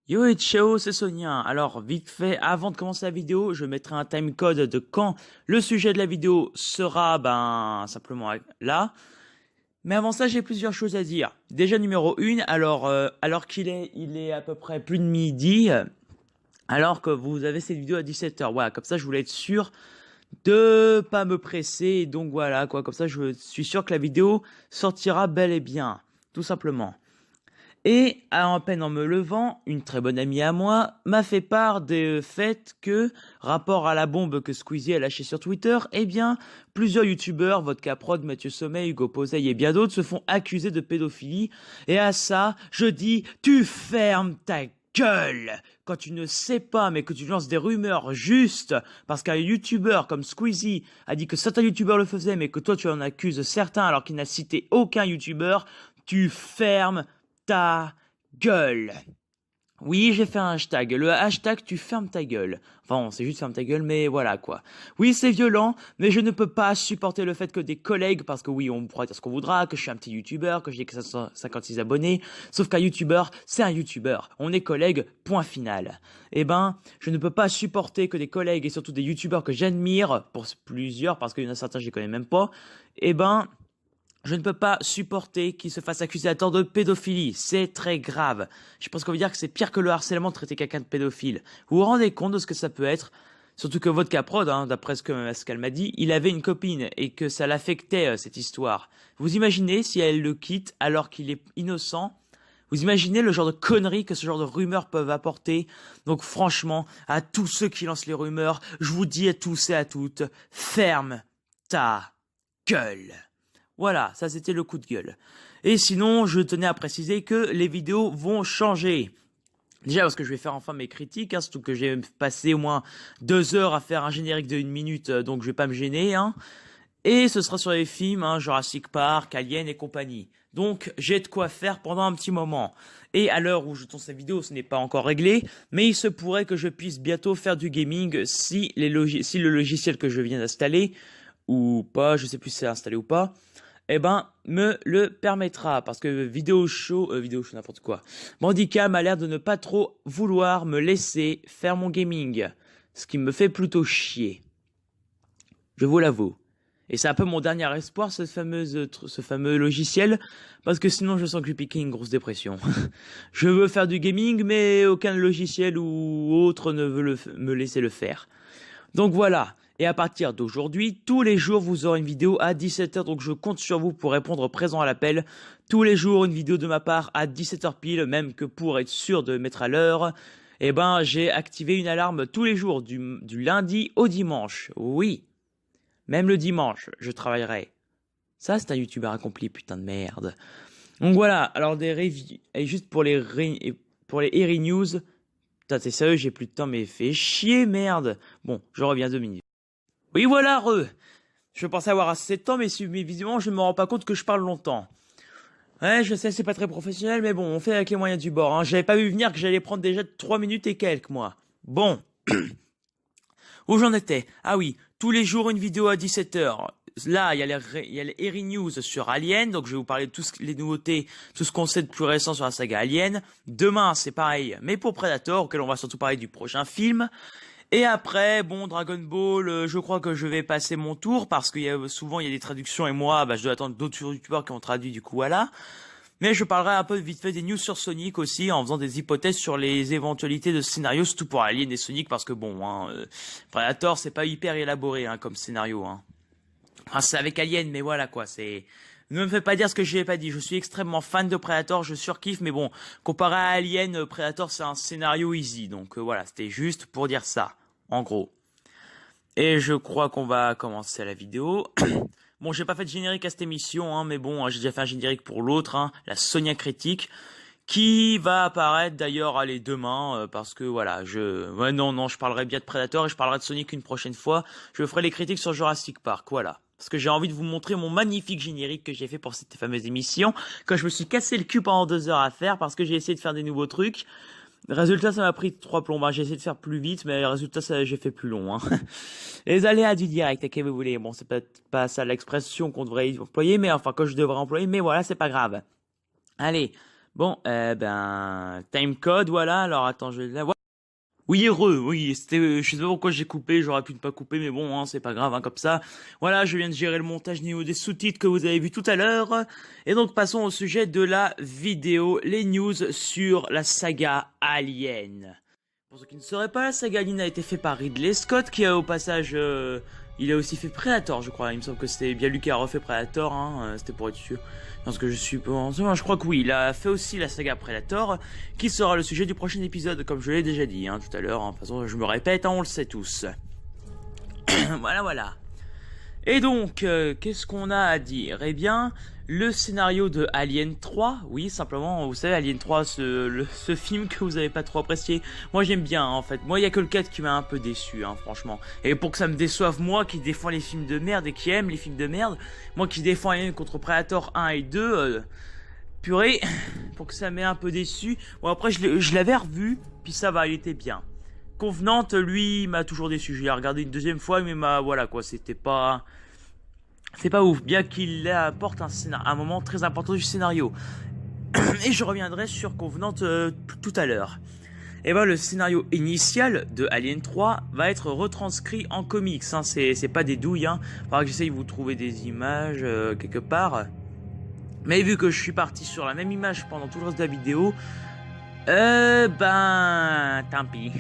Yo et ciao, c'est Sonia. Alors, vite fait, avant de commencer la vidéo, je mettrai un timecode de quand le sujet de la vidéo sera, simplement là. Mais avant ça, j'ai plusieurs choses à dire. Déjà, numéro 1, alors il est à peu près plus de midi, alors que vous avez cette vidéo à 17h. Voilà, comme ça, je voulais être sûr de pas me presser. Donc voilà, quoi, comme ça, je suis sûr que la vidéo sortira bel et bien, tout simplement. Et à peine en me levant, une très bonne amie à moi m'a fait part des faits que, rapport à la bombe que Squeezie a lâchée sur Twitter, eh bien, plusieurs youtubeurs, Vodka Prod, Mathieu Sommet, Hugo Posey et bien d'autres se font accuser de pédophilie. Et à ça, je dis, tu fermes ta gueule quand tu ne sais pas, mais que tu lances des rumeurs juste parce qu'un youtubeur comme Squeezie a dit que certains youtubeurs le faisaient, mais que toi tu en accuses certains alors qu'il n'a cité aucun youtubeur, tu fermes ta gueule. Oui, j'ai fait un hashtag. Le hashtag tu fermes ta gueule. Enfin, c'est juste ferme ta gueule, mais voilà quoi. Oui, c'est violent, mais je ne peux pas supporter le fait que des collègues, parce que oui, on pourra dire ce qu'on voudra, que je suis un petit youtubeur, que j'ai que 556 abonnés, sauf qu'un youtubeur, c'est un youtubeur. On est collègues, point final. Eh ben, je ne peux pas supporter que des collègues, et surtout des youtubeurs que j'admire, pour plusieurs, parce qu'il y en a certains, je les connais même pas, eh ben, je ne peux pas supporter qu'il se fasse accuser à tort de pédophilie. C'est très grave. Je pense qu'on veut dire que c'est pire que le harcèlement de traiter quelqu'un de pédophile. Vous vous rendez compte de ce que ça peut être? Surtout que Vodka Prod, d'après ce qu'elle m'a dit, il avait une copine et que ça l'affectait, cette histoire. Vous imaginez si elle le quitte alors qu'il est innocent? Vous imaginez le genre de conneries que ce genre de rumeurs peuvent apporter? Donc franchement, à tous ceux qui lancent les rumeurs, je vous dis à tous et à toutes, ferme ta gueule. Voilà, ça c'était le coup de gueule. Et sinon, je tenais à préciser que les vidéos vont changer. Déjà parce que je vais faire enfin mes critiques, surtout que j'ai passé au moins 2 heures à faire un générique de 1 minute, donc je vais pas me gêner. Et ce sera sur les films, Jurassic Park, Alien et compagnie. Donc j'ai de quoi faire pendant un petit moment. Et à l'heure où je tourne cette vidéo, ce n'est pas encore réglé, mais il se pourrait que je puisse bientôt faire du gaming si le logiciel que je viens d'installer, ou pas, je sais plus si c'est installé ou pas, eh ben, me le permettra. Parce que vidéo show n'importe quoi. Bandicam a l'air de ne pas trop vouloir me laisser faire mon gaming. Ce qui me fait plutôt chier. Je vous l'avoue. Et c'est un peu mon dernier espoir, ce fameux logiciel. Parce que sinon, je sens que je piquer une grosse dépression. Je veux faire du gaming, mais aucun logiciel ou autre ne veut me laisser le faire. Donc voilà. Et à partir d'aujourd'hui, tous les jours, vous aurez une vidéo à 17h. Donc je compte sur vous pour répondre présent à l'appel. Tous les jours, une vidéo de ma part à 17h pile, même que pour être sûr de mettre à l'heure. Eh ben, j'ai activé une alarme tous les jours, du lundi au dimanche. Oui. Même le dimanche, je travaillerai. Ça, c'est un youtubeur accompli, putain de merde. Donc voilà. Alors des reviews. Et juste pour les Eri News. Putain, t'es sérieux, j'ai plus de temps, mais fais chier, merde. Bon, je reviens 2 minutes. Oui, voilà, Je pensais avoir assez de temps, mais visiblement, je ne me rends pas compte que je parle longtemps. Ouais, je sais, c'est pas très professionnel, mais bon, on fait avec les moyens du bord. J'avais pas vu venir que j'allais prendre déjà 3 minutes et quelques, moi. Bon. Où j'en étais? Ah oui, tous les jours une vidéo à 17h. Là, il y a les Eri News sur Alien, donc je vais vous parler de toutes les nouveautés, tout ce qu'on sait de plus récent sur la saga Alien. Demain, c'est pareil, mais pour Predator, auquel on va surtout parler du prochain film. Et après, bon, Dragon Ball, je crois que je vais passer mon tour parce qu'il y a souvent il y a des traductions et moi, je dois attendre d'autres youtubeurs qui ont traduit du coup voilà. Mais je parlerai un peu vite fait des news sur Sonic aussi en faisant des hypothèses sur les éventualités de scénario, surtout pour Alien et Sonic parce que bon, Predator c'est pas hyper élaboré comme scénario. Enfin, c'est avec Alien, mais voilà quoi, c'est. Ne me faites pas dire ce que je n'ai pas dit. Je suis extrêmement fan de Predator, je surkiffe, mais bon, comparé à Alien, Predator c'est un scénario easy, donc voilà, c'était juste pour dire ça, en gros. Et je crois qu'on va commencer la vidéo. Bon, j'ai pas fait de générique à cette émission, mais bon, j'ai déjà fait un générique pour l'autre, la Sonia Critique, qui va apparaître d'ailleurs, allez, demain, parce que voilà, non, je parlerai bien de Predator et je parlerai de Sonic une prochaine fois. Je ferai les critiques sur Jurassic Park, voilà. Parce que j'ai envie de vous montrer mon magnifique générique que j'ai fait pour cette fameuse émission, quand je me suis cassé le cul pendant 2 heures à faire, parce que j'ai essayé de faire des nouveaux trucs. Résultat, ça m'a pris 3 plombes. J'ai essayé de faire plus vite, mais résultat, j'ai fait plus long. Les aléas du direct, ok, vous voulez. Bon, c'est peut-être pas ça l'expression qu'on devrait employer, mais enfin, que je devrais employer, mais voilà, c'est pas grave. Allez, Bon, timecode, voilà. Alors attends, je vais la voir. Oui, heureux, oui, c'était, je sais pas pourquoi j'ai coupé, j'aurais pu ne pas couper, mais bon, hein, c'est pas grave, hein, comme ça. Voilà, je viens de gérer le montage niveau des sous-titres que vous avez vu tout à l'heure. Et donc, passons au sujet de la vidéo, les news sur la saga Alien. Pour ceux qui ne sauraient pas, la saga Alien a été faite par Ridley Scott, qui a au passage, il a aussi fait Predator, je crois. Il me semble que c'était bien lui qui a refait Predator, hein, c'était pour être sûr. Parce que je suis pas... Je crois que oui, il a fait aussi la saga Predator, qui sera le sujet du prochain épisode, comme je l'ai déjà dit hein, tout à l'heure. Hein. De toute façon, je me répète, hein, on le sait tous. Voilà, voilà. Et donc, qu'est-ce qu'on a à dire? Eh bien, le scénario de Alien 3, oui, simplement, vous savez, Alien 3, ce film que vous avez pas trop apprécié, moi j'aime bien, en fait. Moi, il y a que le 4 qui m'a un peu déçu, hein, franchement. Et pour que ça me déçoive, moi qui défends les films de merde et qui aime les films de merde, moi qui défends Alien contre Predator 1 et 2, purée, pour que ça m'ait un peu déçu. Bon, après, je l'avais revu, puis ça va, il était bien. Covenant, lui, m'a toujours déçu. Je l'ai regardé une deuxième fois, mais voilà quoi, c'était pas... C'est pas ouf, bien qu'il apporte un moment très important du scénario. Et je reviendrai sur Covenant tout à l'heure. Et ben le scénario initial de Alien 3 va être retranscrit en comics. Hein. C'est pas des douilles. Hein. Faudra que j'essaye de vous trouver des images quelque part. Mais vu que je suis parti sur la même image pendant tout le reste de la vidéo, tant pis.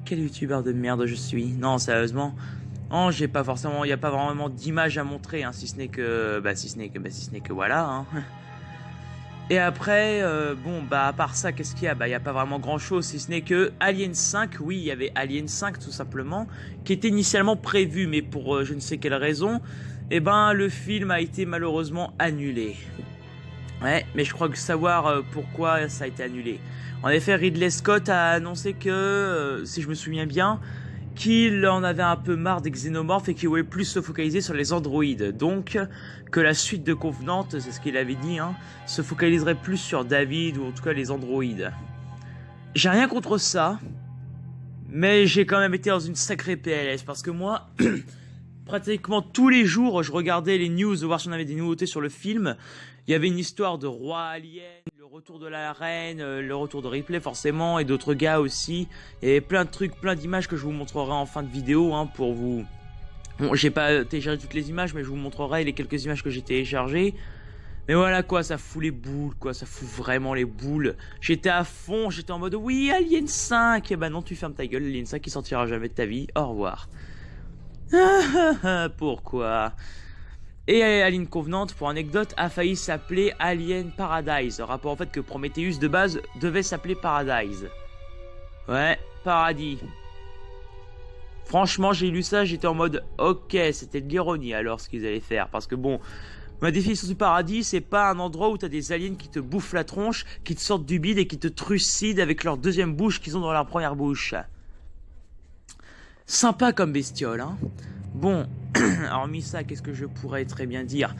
Quel youtubeur de merde je suis. Non, sérieusement. Non, j'ai pas forcément, il y a pas vraiment d'image à montrer, hein, si ce n'est que voilà. Hein. Et après, à part ça, qu'est-ce qu'il y a? Il y a pas vraiment grand-chose, si ce n'est que Alien 5. Oui, il y avait Alien 5 tout simplement, qui était initialement prévu, mais pour je ne sais quelle raison, le film a été malheureusement annulé. Ouais, mais je crois que savoir pourquoi ça a été annulé. En effet, Ridley Scott a annoncé que, si je me souviens bien, qu'il en avait un peu marre des xénomorphes et qu'il voulait plus se focaliser sur les androïdes. Donc, que la suite de Covenant, c'est ce qu'il avait dit, hein, se focaliserait plus sur David ou en tout cas les androïdes. J'ai rien contre ça, mais j'ai quand même été dans une sacrée PLS parce que moi... Pratiquement tous les jours, je regardais les news, voir si on avait des nouveautés sur le film. Il y avait une histoire de roi alien, le retour de la reine, le retour de Ripley forcément, et d'autres gars aussi. Il y avait plein de trucs, plein d'images que je vous montrerai en fin de vidéo, hein, pour vous... Bon, j'ai pas téléchargé toutes les images, mais je vous montrerai les quelques images que j'ai téléchargées. Mais voilà quoi, ça fout les boules, quoi, ça fout vraiment les boules. J'étais à fond, j'étais en mode, oui, Alien 5. Et bah non, tu fermes ta gueule, Alien 5 qui sortira jamais de ta vie, au revoir. Pourquoi? Et Alien Covenant, pour anecdote, a failli s'appeler Alien Paradise. Rapport au fait que Prometheus de base devait s'appeler Paradise. Ouais, paradis. Franchement, j'ai lu ça, j'étais en mode ok, c'était de l'ironie alors ce qu'ils allaient faire. Parce que bon, ma définition du paradis, c'est pas un endroit où t'as des aliens qui te bouffent la tronche, qui te sortent du bide et qui te trucident avec leur deuxième bouche qu'ils ont dans leur première bouche. Sympa comme bestiole, hein. Bon, hormis ça, qu'est-ce que je pourrais très bien dire?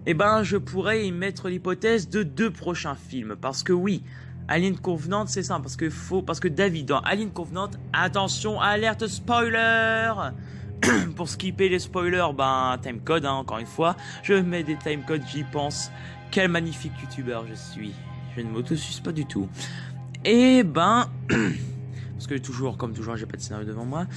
Je pourrais y mettre l'hypothèse de 2 prochains films. Parce que oui, Alien Covenant, c'est ça. Parce que David, dans Alien Covenant, attention, alerte spoiler. Pour skipper les spoilers, timecode, hein, encore une fois. Je mets des timecodes, j'y pense. Quel magnifique youtubeur je suis. Je ne m'auto-suce pas du tout. Parce que toujours, comme toujours, j'ai pas de scénario devant moi.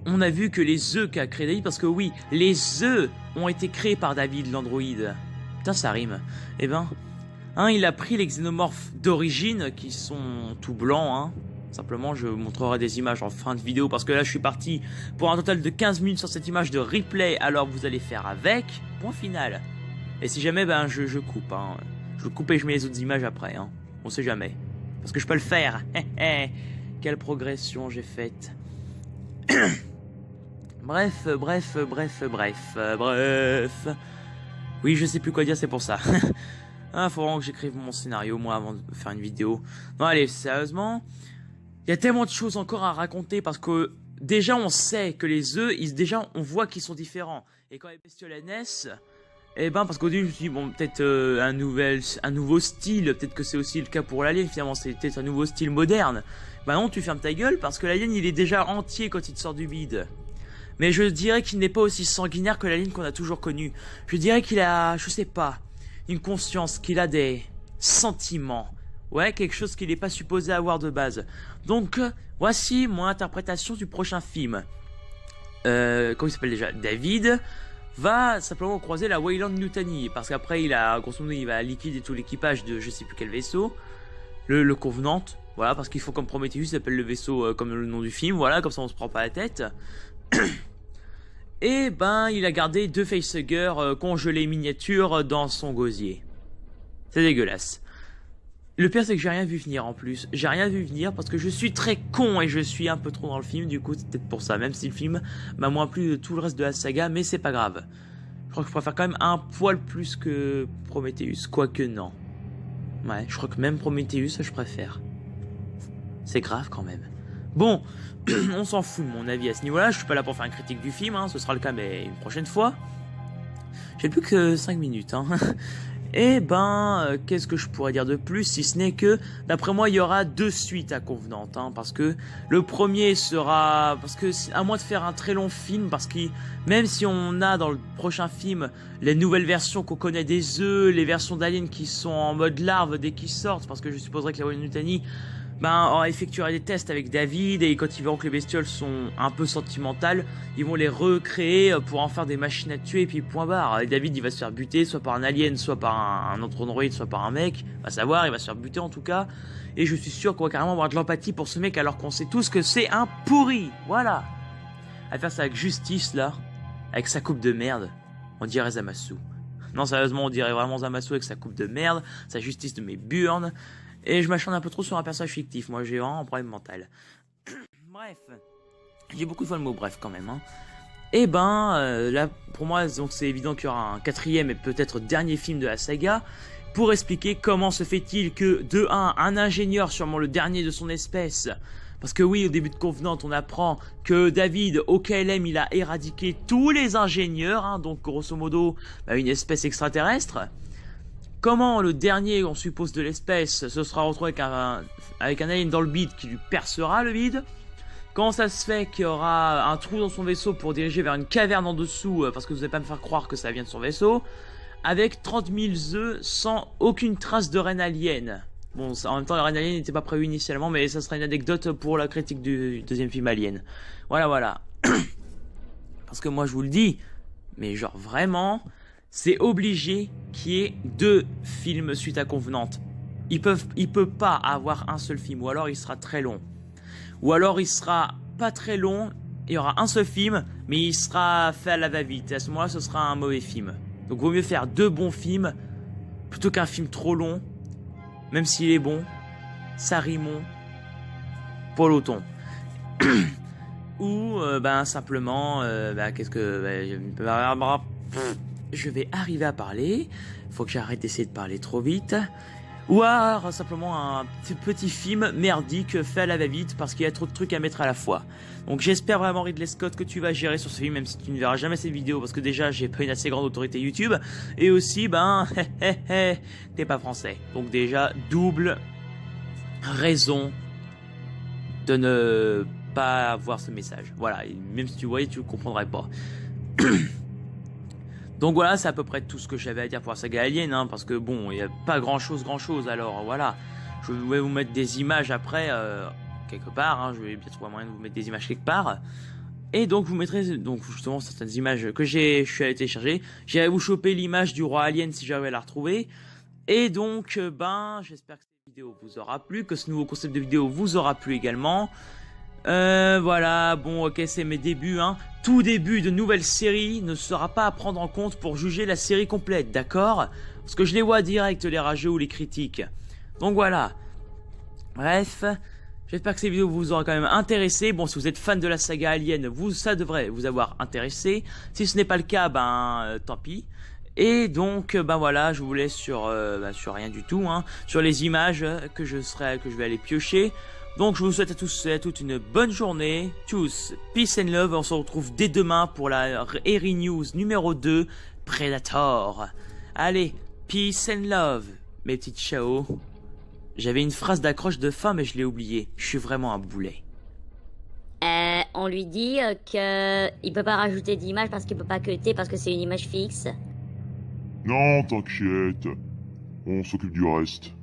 On a vu que les œufs qu'a créé David, parce que oui, les œufs ont été créés par David, l'androïde. Putain, ça rime. Il a pris les xénomorphes d'origine, qui sont tout blancs, hein. Simplement, je vous montrerai des images en fin de vidéo, parce que là, je suis parti pour un total de 15 minutes sur cette image de replay, alors vous allez faire avec. Point final. Et si jamais, je coupe, hein. Je coupe et je mets les autres images après, hein. On sait jamais. Parce que je peux le faire. Quelle progression j'ai faite. Bref. Oui, je sais plus quoi dire, c'est pour ça. Faut vraiment que j'écrive mon scénario, moi, avant de faire une vidéo. Non, allez, sérieusement, il y a tellement de choses encore à raconter, parce que déjà, on sait que les œufs, déjà, on voit qu'ils sont différents. Et quand les bestioles naissent... parce qu'au début, je me suis dit, bon, peut-être un nouveau style, peut-être que c'est aussi le cas pour l'alien, finalement, c'est peut-être un nouveau style moderne. Non, tu fermes ta gueule, parce que l'alien, il est déjà entier quand il te sort du bide. Mais je dirais qu'il n'est pas aussi sanguinaire que l'alien qu'on a toujours connu. Je dirais qu'il a, je sais pas, une conscience, qu'il a des sentiments. Ouais, quelque chose qu'il n'est pas supposé avoir de base. Donc, voici mon interprétation du prochain film. Comment il s'appelle déjà? David va simplement croiser la Weyland Yutani, parce qu'après il a, grosso modo, il va liquider tout l'équipage de je sais plus quel vaisseau, le Covenant, voilà, parce qu'il faut comme Prometheus, il s'appelle le vaisseau comme le nom du film, voilà, comme ça on se prend pas la tête. Et ben il a gardé deux facehuggers congelés miniatures dans son gosier. C'est dégueulasse. Le pire c'est que j'ai rien vu venir en plus, j'ai rien vu venir parce que je suis très con et je suis un peu trop dans le film, du coup c'est peut-être pour ça, même si le film m'a moins plu de tout le reste de la saga, mais c'est pas grave. Je crois que je préfère quand même un poil plus que Prometheus, quoique non. Ouais, je crois que même Prometheus je préfère. C'est grave quand même. Bon, on s'en fout de mon avis à ce niveau-là, je suis pas là pour faire une critique du film, hein, ce sera le cas mais une prochaine fois. J'ai plus que 5 minutes, hein. Et ben, qu'est-ce que je pourrais dire de plus, si ce n'est que, d'après moi, il y aura deux suites à Covenant, hein, parce que le premier sera, parce que à moins de faire un très long film, parce que même si on a dans le prochain film les nouvelles versions qu'on connaît des œufs, les versions d'aliens qui sont en mode larve dès qu'ils sortent, parce que je supposerais que la Weyland Yutani ben, effectuera des tests avec David, et quand ils verront que les bestioles sont un peu sentimentales, ils vont les recréer pour en faire des machines à tuer, et puis point barre. Et David, il va se faire buter, soit par un alien, soit par un autre androïde, soit par un mec, va savoir, il va se faire buter en tout cas, et je suis sûr qu'on va carrément avoir de l'empathie pour ce mec, alors qu'on sait tous que c'est un pourri, voilà. À faire ça avec justice, là, avec sa coupe de merde, on dirait Zamasu. Non, sérieusement, on dirait vraiment Zamasu avec sa coupe de merde, sa justice de mes burnes. Et je m'acharne un peu trop sur un personnage fictif, moi j'ai vraiment un problème mental. Bref, j'ai beaucoup de fois le mot bref quand même. Hein. Et ben, là pour moi donc c'est évident qu'il y aura un quatrième et peut-être dernier film de la saga, pour expliquer comment se fait-il que de un ingénieur, sûrement le dernier de son espèce, parce que oui, au début de Covenant, on apprend que David, au KLM, il a éradiqué tous les ingénieurs, hein, donc grosso modo, bah, une espèce extraterrestre. Comment le dernier, on suppose de l'espèce, se sera retrouvé avec un alien dans le bide qui lui percera le bide? Comment ça se fait qu'il y aura un trou dans son vaisseau pour diriger vers une caverne en dessous, parce que vous n'allez pas me faire croire que ça vient de son vaisseau, avec 30 000 œufs sans aucune trace de reine alien? Bon, en même temps, la reine alien n'était pas prévue initialement, mais ça sera une anecdote pour la critique du deuxième film Alien. Voilà, voilà. Parce que moi, je vous le dis, mais genre vraiment... c'est obligé qu'il y ait deux films suite à Covenant. Il peut pas avoir un seul film, ou alors il sera très long. Ou alors il sera pas très long, il y aura un seul film, mais il sera fait à la va-vite. Et à ce moment-là, ce sera un mauvais film. Donc vaut mieux faire deux bons films, plutôt qu'un film trop long, même s'il est bon, Sarimon, Peloton. Ou ben simplement, qu'est-ce que... je vais arriver à parler, faut que j'arrête d'essayer de parler trop vite, ou alors simplement un petit film merdique fait à la va-vite parce qu'il y a trop de trucs à mettre à la fois. Donc j'espère vraiment Ridley Scott que tu vas gérer sur ce film, même si tu ne verras jamais cette vidéo, parce que déjà j'ai pas une assez grande autorité YouTube, et aussi ben, t'es pas français. Donc déjà, double raison de ne pas voir ce message. Voilà, et même si tu voyais, tu ne comprendrais pas. Donc voilà, c'est à peu près tout ce que j'avais à dire pour la saga Alien, hein, parce que bon, il n'y a pas grand chose, alors voilà. Je vais vous mettre des images après, quelque part, hein, je vais bien trouver un moyen de vous mettre des images quelque part. Et donc vous mettrez donc justement certaines images que je suis allé télécharger. J'irai vous choper l'image du roi Alien si j'arrive à la retrouver. Et donc, ben, j'espère que cette vidéo vous aura plu, que ce nouveau concept de vidéo vous aura plu également. Voilà, bon, ok, c'est mes débuts, hein. Tout début de nouvelle série ne sera pas à prendre en compte pour juger la série complète, d'accord? Parce que je les vois direct, les rageux ou les critiques. Donc voilà. Bref, j'espère que cette vidéo vous aura quand même intéressé. Bon, si vous êtes fan de la saga Alien, ça devrait vous avoir intéressé. Si ce n'est pas le cas, ben, tant pis. Et donc, ben voilà, je vous laisse sur rien du tout, hein, sur les images que je vais aller piocher. Donc je vous souhaite à tous et à toutes une bonne journée. Tchuss, peace and love. On se retrouve dès demain pour la Eri News numéro 2, Predator. Allez, peace and love, mes petites chao. J'avais une phrase d'accroche de fin mais je l'ai oubliée. Je suis vraiment un boulet. On lui dit qu'il peut pas rajouter d'image parce qu'il peut pas cutter parce que c'est une image fixe. Non, t'inquiète. On s'occupe du reste.